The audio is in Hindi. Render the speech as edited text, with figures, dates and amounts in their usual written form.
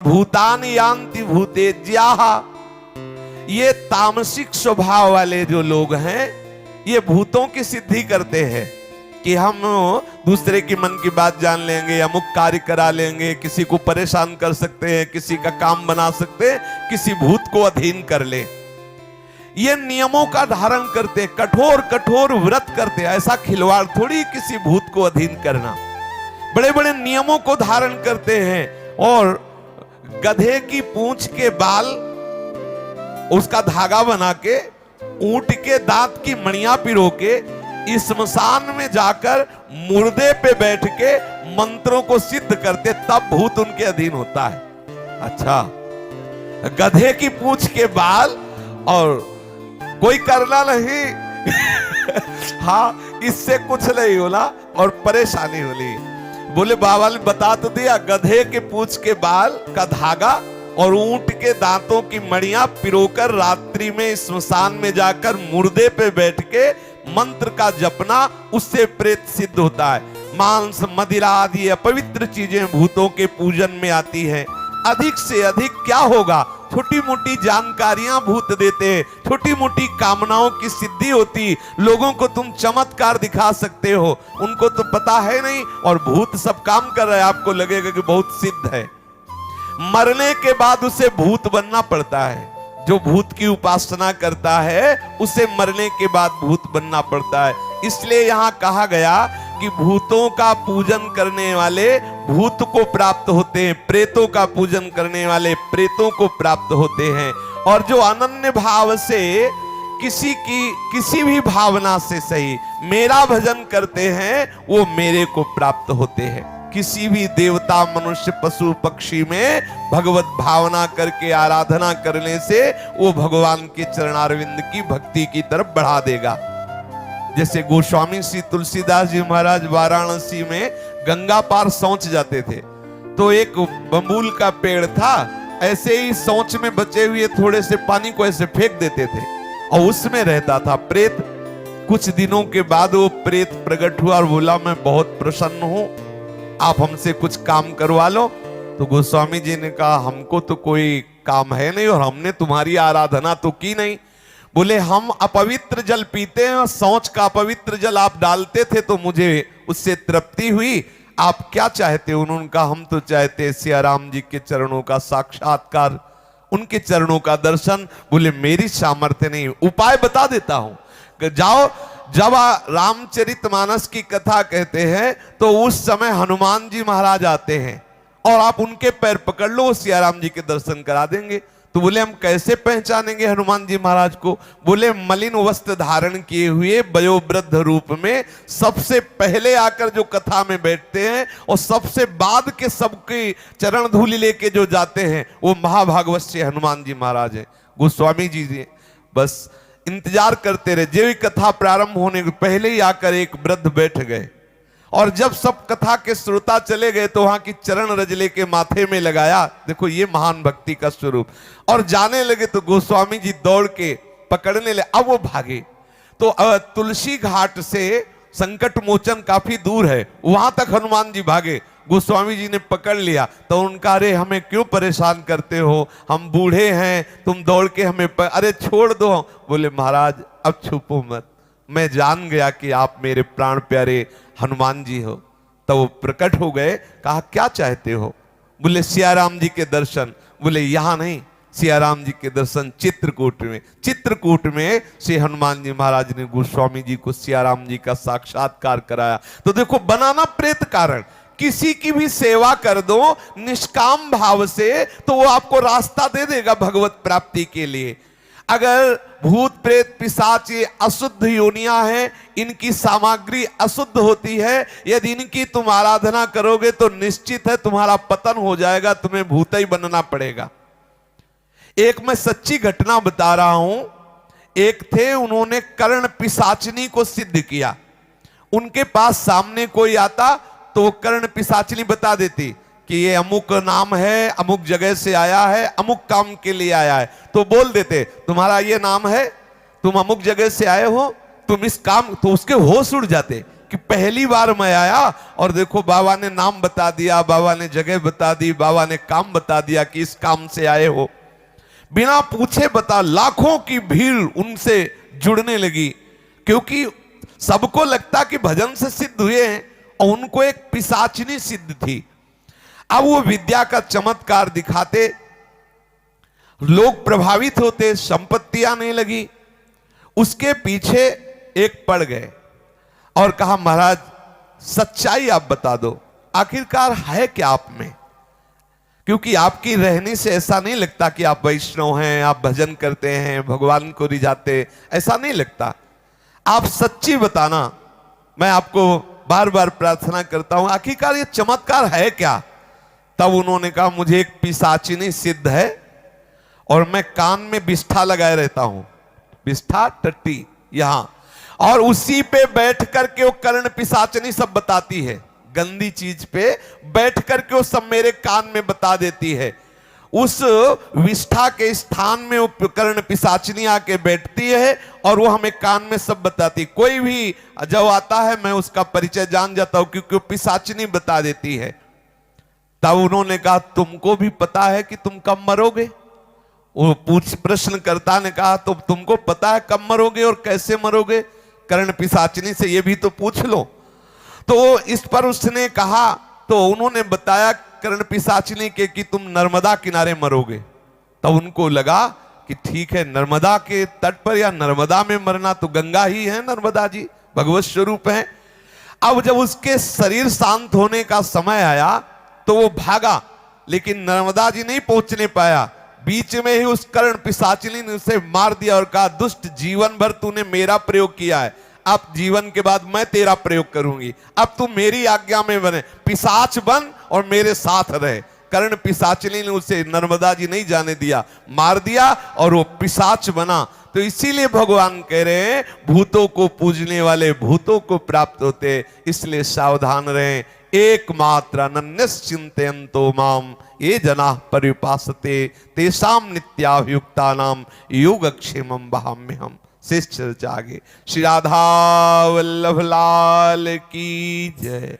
भूतानि यान्ति भूतेज्याः। ये तामसिक स्वभाव वाले जो लोग हैं ये भूतों की सिद्धि करते हैं कि हम दूसरे की मन की बात जान लेंगे, अमुक कार्य करा लेंगे, किसी को परेशान कर सकते हैं, किसी का काम बना सकते हैं, किसी भूत को अधीन कर ले। ये नियमों का धारण करते, कठोर कठोर व्रत करते। ऐसा खिलवाड़ थोड़ी किसी भूत को अधीन करना। बड़े बड़े नियमों को धारण करते हैं और गधे की पूंछ के बाल उसका धागा बना के, ऊंट के दांत की मणियां पिरो के इस स्मशान में जाकर मुर्दे पे बैठ के मंत्रों को सिद्ध करते, तब भूत उनके अधीन होता है। अच्छा, गधे की पूंछ के बाल और कोई करना नहीं हाँ, इससे कुछ नहीं होला और परेशानी होली। बोले बाबा ने बता तो दिया, गधे के पूंछ के बाल का धागा और ऊंट के दांतों की मणियां पिरोकर रात्रि में स्मशान में जाकर मुर्दे पे बैठ के मंत्र का जपना, उससे प्रेत सिद्ध होता है। मांस मदिरा आदि अपवित्र चीजें भूतों के पूजन में आती हैं। अधिक से अधिक क्या होगा, छोटी मोटी जानकारियां भूत देते हैं, छोटी मोटी कामनाओं की सिद्धि होती। लोगों को तुम चमत्कार दिखा सकते हो, उनको तो पता है नहीं, और भूत सब काम कर रहा है, आपको लगेगा कि बहुत सिद्ध है। मरने के बाद उसे भूत बनना पड़ता है। जो भूत की उपासना करता है उसे मरने के बाद भूत बनना पड़ता है। इसलिए यहां कहा गया कि भूतों का पूजन करने वाले भूत को प्राप्त होते हैं, प्रेतों का पूजन करने वाले प्रेतों को प्राप्त होते हैं। और जो अनन्य भाव से किसी भी भावना से सही मेरा भजन करते हैं वो मेरे को प्राप्त होते हैं। किसी भी देवता मनुष्य पशु पक्षी में भगवत भावना करके आराधना करने से वो भगवान के चरणारविंद की भक्ति की तरफ बढ़ा देगा। जैसे गोस्वामी श्री तुलसीदास जी महाराज वाराणसी में गंगा पार सोच जाते थे, तो एक बबूल का पेड़ था, ऐसे ही सोच में बचे हुए थोड़े से पानी को ऐसे फेंक देते थे और उसमें रहता था प्रेत। कुछ दिनों के बाद वो प्रेत प्रकट हुआ और बोला मैं बहुत प्रसन्न हूं, आप हमसे कुछ काम करवा लो। तो गोस्वामी जी ने कहा हमको तो कोई काम है नहीं और हमने तुम्हारी आराधना तो की नहीं। बोले हम अपवित्र जल पीते हैं और शौच का अपवित्र जल आप डालते थे तो मुझे उससे तृप्ति हुई, आप क्या चाहते हो? उन्होंने कहा हम तो चाहते हैं सिया राम जी के चरणों का साक्षात्कार, उनके चरणों का दर्शन। बोले मेरी सामर्थ्य नहीं, उपाय बता देता हूं। जाओ, जब रामचरितमानस की कथा कहते हैं तो उस समय हनुमान जी महाराज आते हैं और आप उनके पैर पकड़ लो, सिया राम जी के दर्शन करा देंगे। तो बोले हम कैसे पहचानेंगे हनुमान जी महाराज को? बोले मलिन वस्त्र धारण किए हुए वयोवृद्ध रूप में सबसे पहले आकर जो कथा में बैठते हैं और सबसे बाद के सबकी चरण धूलि लेके जो जाते हैं वो महाभागवत से हनुमान जी महाराज हैं। गोस्वामी जी बस इंतजार करते रहे, जो कथा प्रारंभ होने के पहले ही आकर एक वृद्ध बैठ गए और जब सब कथा के श्रोता चले गए तो वहां की चरण रज लेके माथे में लगाया। देखो ये महान भक्ति का स्वरूप। और जाने लगे तो गोस्वामी जी दौड़ के पकड़ने लगे, अब वो भागे तो तुलसी घाट से संकट मोचन काफी दूर है, वहां तक हनुमान जी भागे। गोस्वामी जी ने पकड़ लिया तो उनका अरे हमें क्यों परेशान करते हो, हम बूढ़े हैं, तुम दौड़ के हमें अरे छोड़ दो। बोले महाराज अब छुपो मत, मैं जान गया कि आप मेरे प्राण प्यारे हनुमान जी हो। तो वो प्रकट हो गए, कहा क्या चाहते हो? बोले सिया राम जी के दर्शन। बोले यहां नहीं, सिया राम जी के दर्शन चित्रकूट में। चित्रकूट में श्री हनुमान जी महाराज ने गोस्वामी जी को सिया राम जी का साक्षात्कार कराया। तो देखो बनाना प्रेत कारण, किसी की भी सेवा कर दो निष्काम भाव से तो वो आपको रास्ता दे देगा भगवत प्राप्ति के लिए। अगर भूत प्रेत पिशाच ये अशुद्ध योनियां हैं, इनकी सामग्री अशुद्ध होती है, यदि इनकी तुम आराधना करोगे तो निश्चित है तुम्हारा पतन हो जाएगा, तुम्हें भूत ही बनना पड़ेगा। एक मैं सच्ची घटना बता रहा हूं। एक थे, उन्होंने कर्ण पिशाचनी को सिद्ध किया। उनके पास सामने कोई आता तो कर्ण पिशाचनी बता देती कि ये अमुक नाम है, अमुक जगह से आया है, अमुक काम के लिए आया है। तो बोल देते तुम्हारा ये नाम है, तुम अमुक जगह से आए हो, तुम इस काम, तो उसके होश उड़ जाते कि पहली बार मैं आया और देखो बाबा ने नाम बता दिया, बाबा ने जगह बता दी, बाबा ने काम बता दिया कि इस काम से आए हो। बिना पूछे बता, लाखों की भीड़ उनसे जुड़ने लगी, क्योंकि सबको लगता कि भजन से सिद्ध हुए हैं और उनको एक पिशाचिनी सिद्ध थी। अब वो विद्या का चमत्कार दिखाते, लोग प्रभावित होते, संपत्ति आने लगी। उसके पीछे एक पड़ गए और कहा महाराज सच्चाई आप बता दो, आखिरकार है क्या आप में, क्योंकि आपकी रहने से ऐसा नहीं लगता कि आप वैष्णव हैं, आप भजन करते हैं, भगवान को रिझाते, ऐसा नहीं लगता। आप सच्ची बताना, मैं आपको बार बार प्रार्थना करता हूं, आखिरकार ये चमत्कार है क्या। तब उन्होंने कहा मुझे एक पिशाचिनी सिद्ध है और मैं कान में बिष्ठा लगाए रहता हूं, बिष्ठा टट्टी यहां, और उसी पे बैठ करके वो कर्ण पिशाचिनी सब बताती है, गंदी चीज पे बैठ करके वो सब मेरे कान में बता देती है। उस विष्ठा के स्थान में वो कर्ण पिशाचिनी आके बैठती है और वो हमें कान में सब बताती। कोई भी जब आता है मैं उसका परिचय जान जाता हूं, क्योंकि वो पिशाचिनी बता देती है। तब उन्होंने कहा तुमको भी पता है कि तुम कब मरोगे। वो प्रश्नकर्ता ने कहा तो तुमको पता है कब मरोगे और कैसे मरोगे, कर्ण पिशाचिनी से ये भी तो पूछ लो। तो इस पर उसने कहा, तो उन्होंने बताया कर्ण पिशाचिनी के कि तुम नर्मदा किनारे मरोगे। तब उनको लगा कि ठीक है, नर्मदा के तट पर या नर्मदा में मरना, तो गंगा ही है नर्मदा जी, भगवत स्वरूप है। अब जब उसके शरीर शांत होने का समय आया तो वो भागा, लेकिन नर्मदा जी नहीं पहुंचने पाया। बीच में ही उस कर्ण पिशाचिनी ने उसे मार दिया और कहा दुष्ट, जीवन भर तूने मेरा प्रयोग किया है, अब जीवन के बाद मैं तेरा प्रयोग करूंगी, अब तू मेरी आज्ञा में बने, पिशाच बन और मेरे साथ रहे। कर्ण पिशाचिनी ने उसे नर्मदा जी नहीं जाने दिया, मार दिया और वो पिशाच बना। तो इसीलिए भगवान कह रहे हैं भूतों को पूजने वाले भूतों को प्राप्त होते, इसलिए सावधान रहें। एकमात्र अनन्यश्चिन्तयन्तो माम ये जना परिपासते तेषां नित्याभियुक्तानां योगक्षेमं वहाम्यहम्। शेष चर्चा आगे। श्री राधा वल्लभ लाल की जय।